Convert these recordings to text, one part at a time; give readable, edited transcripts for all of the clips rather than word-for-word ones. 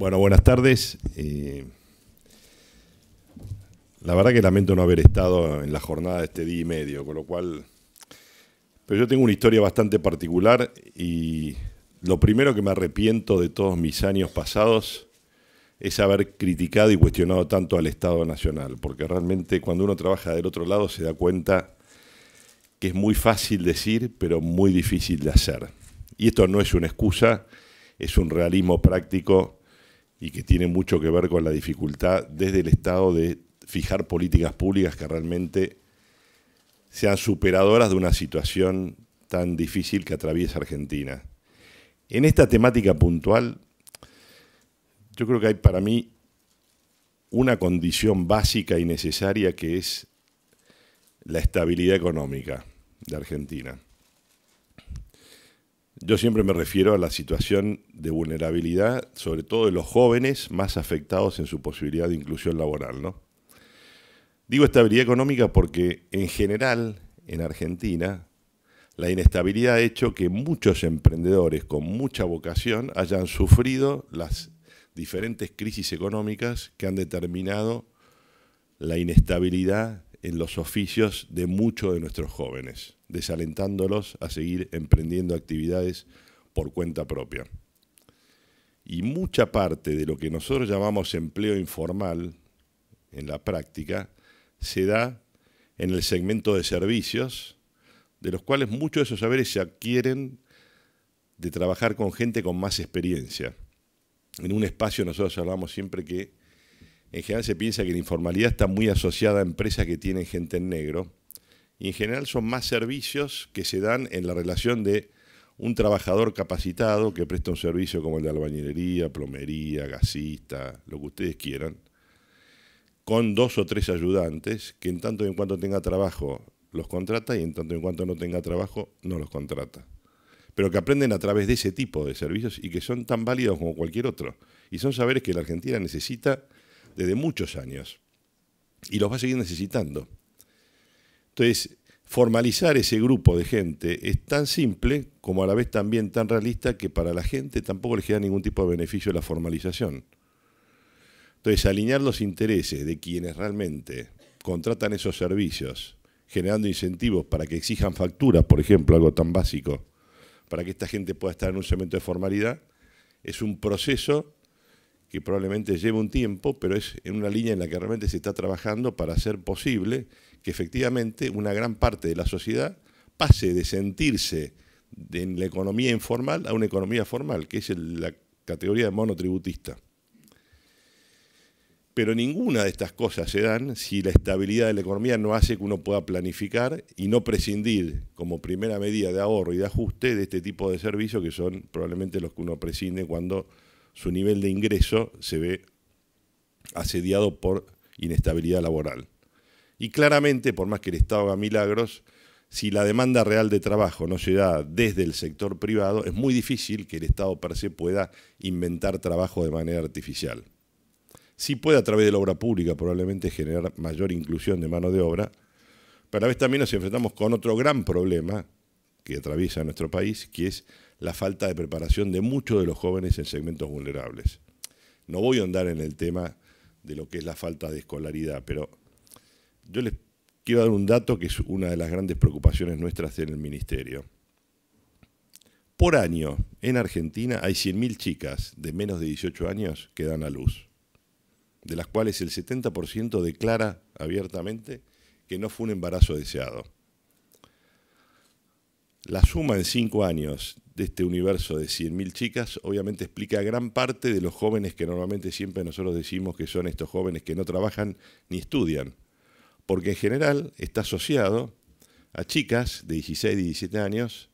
Bueno, buenas tardes. La verdad que lamento no haber estado en la jornada de este día y medio, con lo cual... Pero yo tengo una historia bastante particular y lo primero que me arrepiento de todos mis años pasados es haber criticado y cuestionado tanto al Estado Nacional, porque realmente cuando uno trabaja del otro lado se da cuenta que es muy fácil decir, pero muy difícil de hacer. Y esto no es una excusa, es un realismo práctico y que tiene mucho que ver con la dificultad desde el Estado de fijar políticas públicas que realmente sean superadoras de una situación tan difícil que atraviesa Argentina. En esta temática puntual, yo creo que hay para mí una condición básica y necesaria que es la estabilidad económica de Argentina. Yo siempre me refiero a la situación de vulnerabilidad, sobre todo de los jóvenes más afectados en su posibilidad de inclusión laboral, ¿no? Digo estabilidad económica porque en general en Argentina la inestabilidad ha hecho que muchos emprendedores con mucha vocación hayan sufrido las diferentes crisis económicas que han determinado la inestabilidad en los oficios de muchos de nuestros jóvenes, desalentándolos a seguir emprendiendo actividades por cuenta propia. Y mucha parte de lo que nosotros llamamos empleo informal en la práctica se da en el segmento de servicios, de los cuales muchos de esos saberes se adquieren de trabajar con gente con más experiencia. En un espacio nosotros hablamos siempre que en general se piensa que la informalidad está muy asociada a empresas que tienen gente en negro y en general son más servicios que se dan en la relación de un trabajador capacitado que presta un servicio como el de albañilería, plomería, gasista, lo que ustedes quieran, con 2 o 3 ayudantes que en tanto y en cuanto tenga trabajo los contrata y en tanto y en cuanto no tenga trabajo no los contrata. Pero que aprenden a través de ese tipo de servicios y que son tan válidos como cualquier otro. Y son saberes que la Argentina necesita desde muchos años y los va a seguir necesitando. Entonces, formalizar ese grupo de gente es tan simple como a la vez también tan realista que para la gente tampoco le genera ningún tipo de beneficio la formalización. Entonces, alinear los intereses de quienes realmente contratan esos servicios, generando incentivos para que exijan facturas, por ejemplo, algo tan básico, para que esta gente pueda estar en un segmento de formalidad, es un proceso que probablemente lleve un tiempo, pero es en una línea en la que realmente se está trabajando para hacer posible que efectivamente una gran parte de la sociedad pase de sentirse en la economía informal a una economía formal, que es la categoría de monotributista. Pero ninguna de estas cosas se dan si la estabilidad de la economía no hace que uno pueda planificar y no prescindir como primera medida de ahorro y de ajuste de este tipo de servicios que son probablemente los que uno prescinde cuando su nivel de ingreso se ve asediado por inestabilidad laboral. Y claramente, por más que el Estado haga milagros, si la demanda real de trabajo no se da desde el sector privado, es muy difícil que el Estado per se pueda inventar trabajo de manera artificial. Sí puede a través de la obra pública probablemente generar mayor inclusión de mano de obra, pero a la vez también nos enfrentamos con otro gran problema que atraviesa nuestro país, que es la falta de preparación de muchos de los jóvenes en segmentos vulnerables. No voy a ahondar en el tema de lo que es la falta de escolaridad, pero yo les quiero dar un dato que es una de las grandes preocupaciones nuestras en el Ministerio. Por año, en Argentina, hay 100.000 chicas de menos de 18 años que dan a luz, de las cuales el 70% declara abiertamente que no fue un embarazo deseado. La suma en 5 años de este universo de 100.000 chicas obviamente explica gran parte de los jóvenes que normalmente siempre nosotros decimos que son estos jóvenes que no trabajan ni estudian, porque en general está asociado a chicas de 16 y 17 años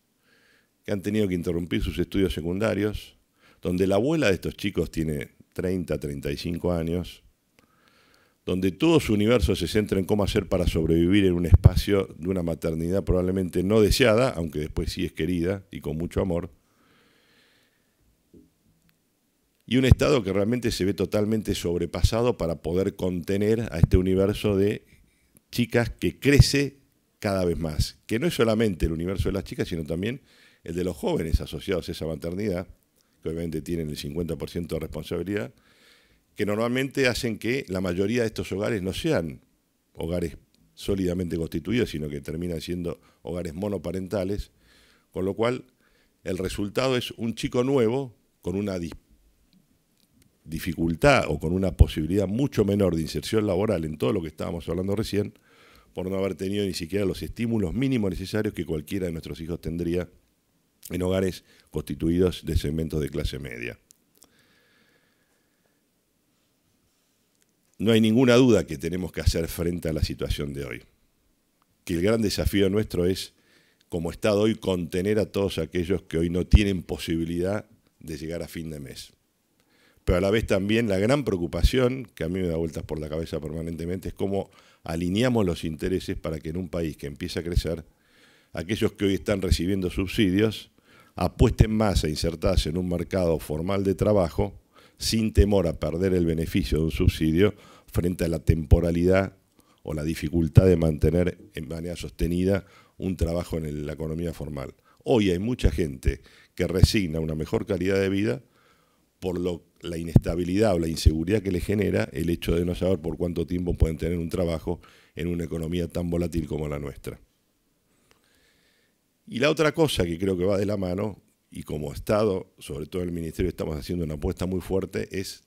que han tenido que interrumpir sus estudios secundarios, donde la abuela de estos chicos tiene 30, 35 años, donde todo su universo se centra en cómo hacer para sobrevivir en un espacio de una maternidad probablemente no deseada, aunque después sí es querida y con mucho amor, y un Estado que realmente se ve totalmente sobrepasado para poder contener a este universo de chicas que crece cada vez más, que no es solamente el universo de las chicas, sino también el de los jóvenes asociados a esa maternidad, que obviamente tienen el 50% de responsabilidad, que normalmente hacen que la mayoría de estos hogares no sean hogares sólidamente constituidos, sino que terminan siendo hogares monoparentales, con lo cual el resultado es un chico nuevo con una dificultad o con una posibilidad mucho menor de inserción laboral en todo lo que estábamos hablando recién, por no haber tenido ni siquiera los estímulos mínimos necesarios que cualquiera de nuestros hijos tendría en hogares constituidos de segmentos de clase media. No hay ninguna duda que tenemos que hacer frente a la situación de hoy, que el gran desafío nuestro es, como Estado hoy, contener a todos aquellos que hoy no tienen posibilidad de llegar a fin de mes. Pero a la vez también la gran preocupación, que a mí me da vueltas por la cabeza permanentemente, es cómo alineamos los intereses para que en un país que empieza a crecer, aquellos que hoy están recibiendo subsidios apuesten más a insertarse en un mercado formal de trabajo sin temor a perder el beneficio de un subsidio frente a la temporalidad o la dificultad de mantener en manera sostenida un trabajo en la economía formal. Hoy hay mucha gente que resigna una mejor calidad de vida por la inestabilidad o la inseguridad que le genera el hecho de no saber por cuánto tiempo pueden tener un trabajo en una economía tan volátil como la nuestra. Y la otra cosa que creo que va de la mano, y como Estado, sobre todo en el Ministerio, estamos haciendo una apuesta muy fuerte, es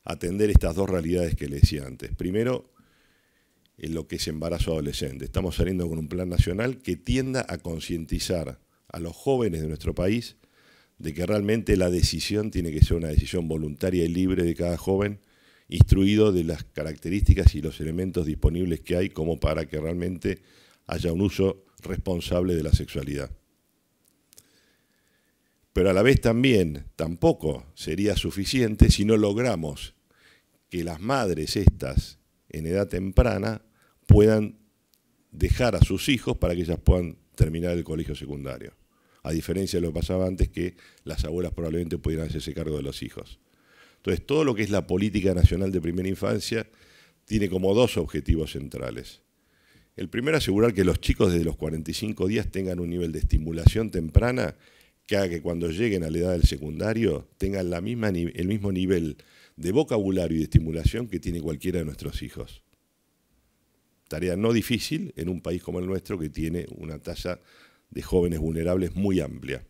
atender estas dos realidades que le decía antes. Primero, en lo que es embarazo adolescente. Estamos saliendo con un plan nacional que tienda a concientizar a los jóvenes de nuestro país de que realmente la decisión tiene que ser una decisión voluntaria y libre de cada joven, instruido de las características y los elementos disponibles que hay como para que realmente haya un uso responsable de la sexualidad. Pero a la vez también tampoco sería suficiente si no logramos que las madres estas en edad temprana puedan dejar a sus hijos para que ellas puedan terminar el colegio secundario. A diferencia de lo que pasaba antes, que las abuelas probablemente pudieran hacerse cargo de los hijos. Entonces, todo lo que es la política nacional de primera infancia tiene como dos objetivos centrales. El primero, asegurar que los chicos desde los 45 días tengan un nivel de estimulación temprana que haga que cuando lleguen a la edad del secundario tengan el mismo nivel de vocabulario y de estimulación que tiene cualquiera de nuestros hijos. Tarea no difícil en un país como el nuestro, que tiene una tasa de jóvenes vulnerables muy amplia.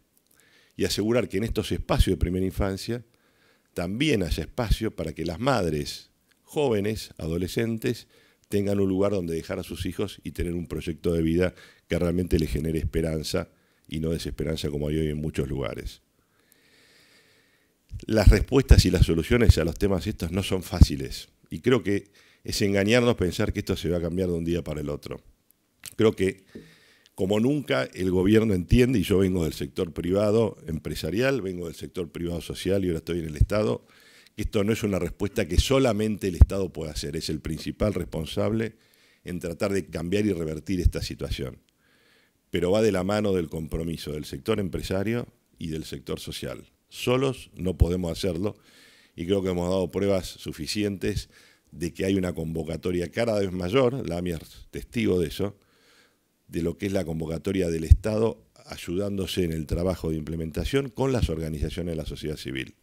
Y asegurar que en estos espacios de primera infancia también haya espacio para que las madres jóvenes, adolescentes, tengan un lugar donde dejar a sus hijos y tener un proyecto de vida que realmente les genere esperanza y no desesperanza como hay hoy en muchos lugares. Las respuestas y las soluciones a los temas estos no son fáciles, y creo que es engañarnos pensar que esto se va a cambiar de un día para el otro. Creo que como nunca el gobierno entiende, y yo vengo del sector privado empresarial, vengo del sector privado social y ahora estoy en el Estado, que esto no es una respuesta que solamente el Estado puede hacer, es el principal responsable en tratar de cambiar y revertir esta situación. Pero va de la mano del compromiso del sector empresario y del sector social. Solos no podemos hacerlo, y creo que hemos dado pruebas suficientes de que hay una convocatoria cada vez mayor, la AMIA es testigo de eso, de lo que es la convocatoria del Estado ayudándose en el trabajo de implementación con las organizaciones de la sociedad civil.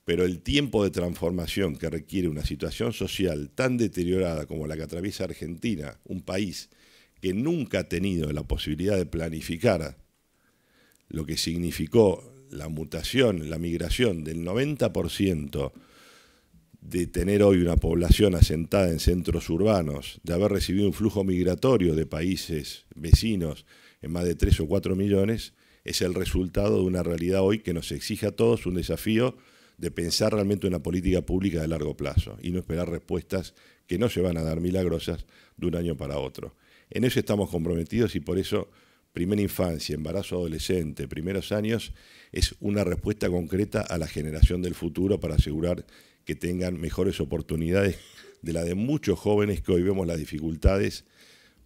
Pero el tiempo de transformación que requiere una situación social tan deteriorada como la que atraviesa Argentina, un país que nunca ha tenido la posibilidad de planificar lo que significó la mutación, la migración del 90% de tener hoy una población asentada en centros urbanos, de haber recibido un flujo migratorio de países vecinos en más de 3 o 4 millones, es el resultado de una realidad hoy que nos exige a todos un desafío de pensar realmente una política pública de largo plazo y no esperar respuestas que no se van a dar milagrosas de un año para otro. En eso estamos comprometidos y por eso primera infancia, embarazo adolescente, primeros años, es una respuesta concreta a la generación del futuro para asegurar que tengan mejores oportunidades de la de muchos jóvenes que hoy vemos las dificultades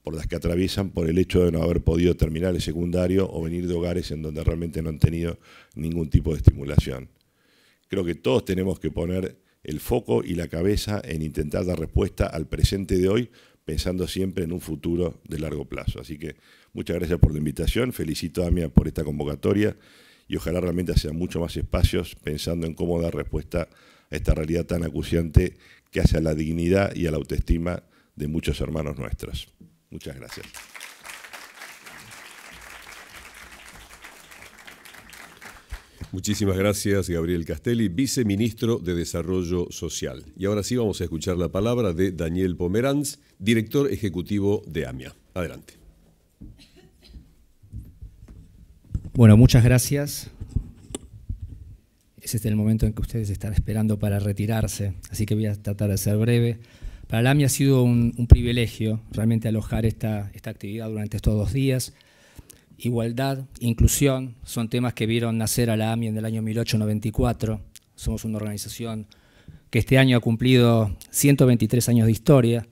por las que atraviesan por el hecho de no haber podido terminar el secundario o venir de hogares en donde realmente no han tenido ningún tipo de estimulación. Creo que todos tenemos que poner el foco y la cabeza en intentar dar respuesta al presente de hoy, pensando siempre en un futuro de largo plazo. Así que muchas gracias por la invitación, felicito a AMIA por esta convocatoria y ojalá realmente sean mucho más espacios pensando en cómo dar respuesta a esta realidad tan acuciante que hace a la dignidad y a la autoestima de muchos hermanos nuestros. Muchas gracias. Muchísimas gracias, Gabriel Castelli, viceministro de Desarrollo Social. Y ahora sí vamos a escuchar la palabra de Daniel Pomeranz, director ejecutivo de AMIA. Adelante. Bueno, muchas gracias. Es el momento en que ustedes están esperando para retirarse, así que voy a tratar de ser breve. Para la AMIA ha sido un privilegio realmente alojar esta actividad durante estos 2 días. Igualdad, inclusión, son temas que vieron nacer a la AMIA en el año 1894. Somos una organización que este año ha cumplido 123 años de historia,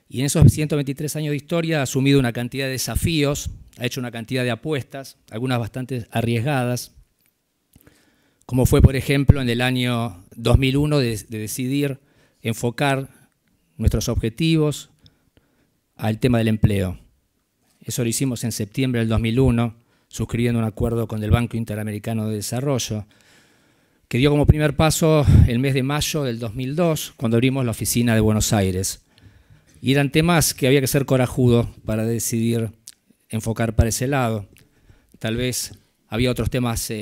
y en esos 123 años de historia ha asumido una cantidad de desafíos, ha hecho una cantidad de apuestas, algunas bastante arriesgadas, como fue, por ejemplo, en el año 2001 de decidir enfocar nuestros objetivos al tema del empleo. Eso lo hicimos en septiembre del 2001, suscribiendo un acuerdo con el Banco Interamericano de Desarrollo, que dio como primer paso el mes de mayo del 2002, cuando abrimos la oficina de Buenos Aires. Y eran temas que había que ser corajudo para decidir enfocar para ese lado. Tal vez había otros temas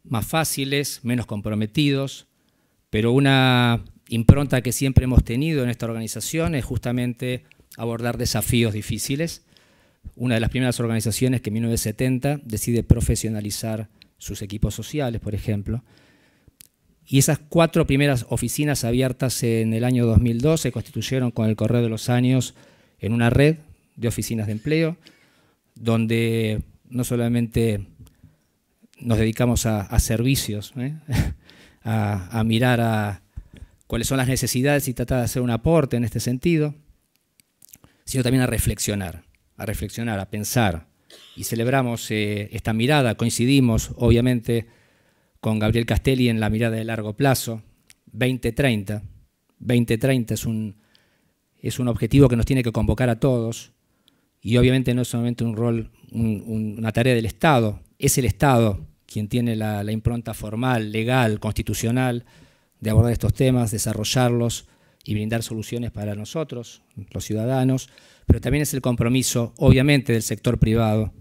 más fáciles, menos comprometidos, pero una impronta que siempre hemos tenido en esta organización es justamente abordar desafíos difíciles. Una de las primeras organizaciones que en 1970 decide profesionalizar sus equipos sociales, por ejemplo. Y esas 4 primeras oficinas abiertas en el año 2002 se constituyeron con el correr de los años en una red de oficinas de empleo, donde no solamente nos dedicamos a servicios, a mirar a cuáles son las necesidades y tratar de hacer un aporte en este sentido, sino también a reflexionar, a pensar. Y celebramos esta mirada, coincidimos obviamente con Gabriel Castelli en la mirada de largo plazo, 2030. 2030 es un objetivo que nos tiene que convocar a todos, y obviamente no es solamente un rol, una tarea del Estado, es el Estado quien tiene la impronta formal, legal, constitucional, de abordar estos temas, desarrollarlos y brindar soluciones para nosotros, los ciudadanos, pero también es el compromiso, obviamente, del sector privado,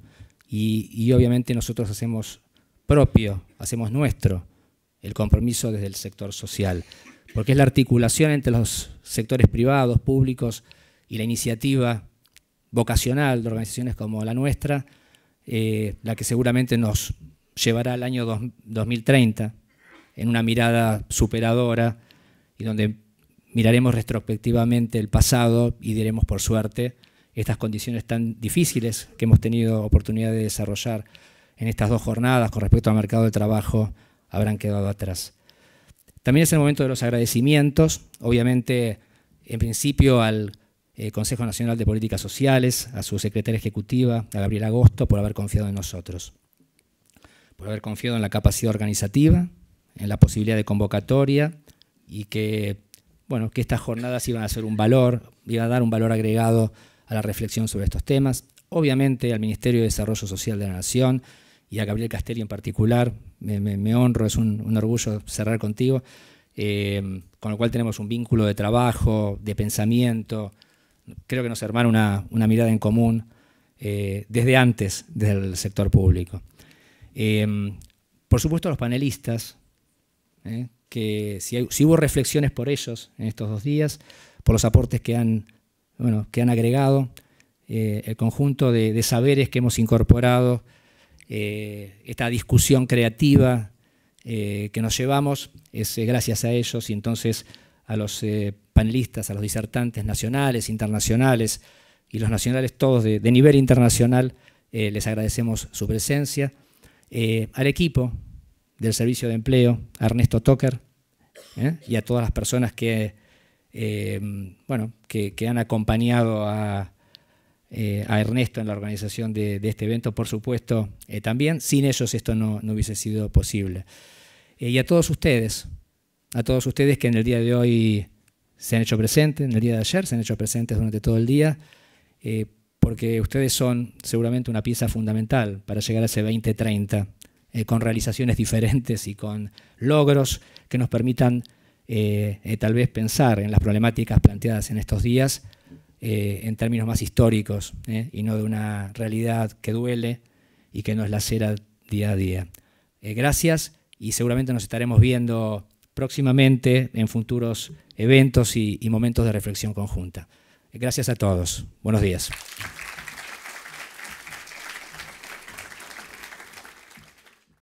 y obviamente nosotros hacemos propio, hacemos nuestro el compromiso desde el sector social, porque es la articulación entre los sectores privados, públicos, y la iniciativa vocacional de organizaciones como la nuestra, la que seguramente nos llevará al año 2030 en una mirada superadora, y donde miraremos retrospectivamente el pasado y diremos, por suerte, estas condiciones tan difíciles que hemos tenido oportunidad de desarrollar en estas 2 jornadas con respecto al mercado de trabajo habrán quedado atrás. También es el momento de los agradecimientos, obviamente, en principio al Consejo Nacional de Políticas Sociales, a su secretaria ejecutiva, a Gabriela Agosto, por haber confiado en nosotros, por haber confiado en la capacidad organizativa, en la posibilidad de convocatoria, y que, bueno, que estas jornadas iban a ser un valor, iban a dar un valor agregado a la reflexión sobre estos temas. Obviamente al Ministerio de Desarrollo Social de la Nación y a Gabriel Castelli en particular, me honro, es un orgullo cerrar contigo, con lo cual tenemos un vínculo de trabajo, de pensamiento. Creo que nos hermana una mirada en común desde antes del sector público. Por supuesto, los panelistas, que si hubo reflexiones por ellos en estos 2 días, por los aportes que han agregado, el conjunto de saberes que hemos incorporado, esta discusión creativa que nos llevamos, es gracias a ellos, y entonces a los panelistas, a los disertantes nacionales, internacionales, y los nacionales todos de nivel internacional, les agradecemos su presencia. Al equipo del Servicio de Empleo, a Ernesto Tocker, y a todas las personas que han acompañado a Ernesto en la organización de este evento, por supuesto, también. Sin ellos esto no hubiese sido posible. Y a todos ustedes que en el día de hoy se han hecho presentes, en el día de ayer se han hecho presentes durante todo el día, porque ustedes son seguramente una pieza fundamental para llegar a ese 2030 con realizaciones diferentes y con logros que nos permitan tal vez pensar en las problemáticas planteadas en estos días en términos más históricos y no de una realidad que duele y que nos lacera día a día. Gracias y seguramente nos estaremos viendo próximamente en futuros eventos y momentos de reflexión conjunta. Gracias a todos. Buenos días.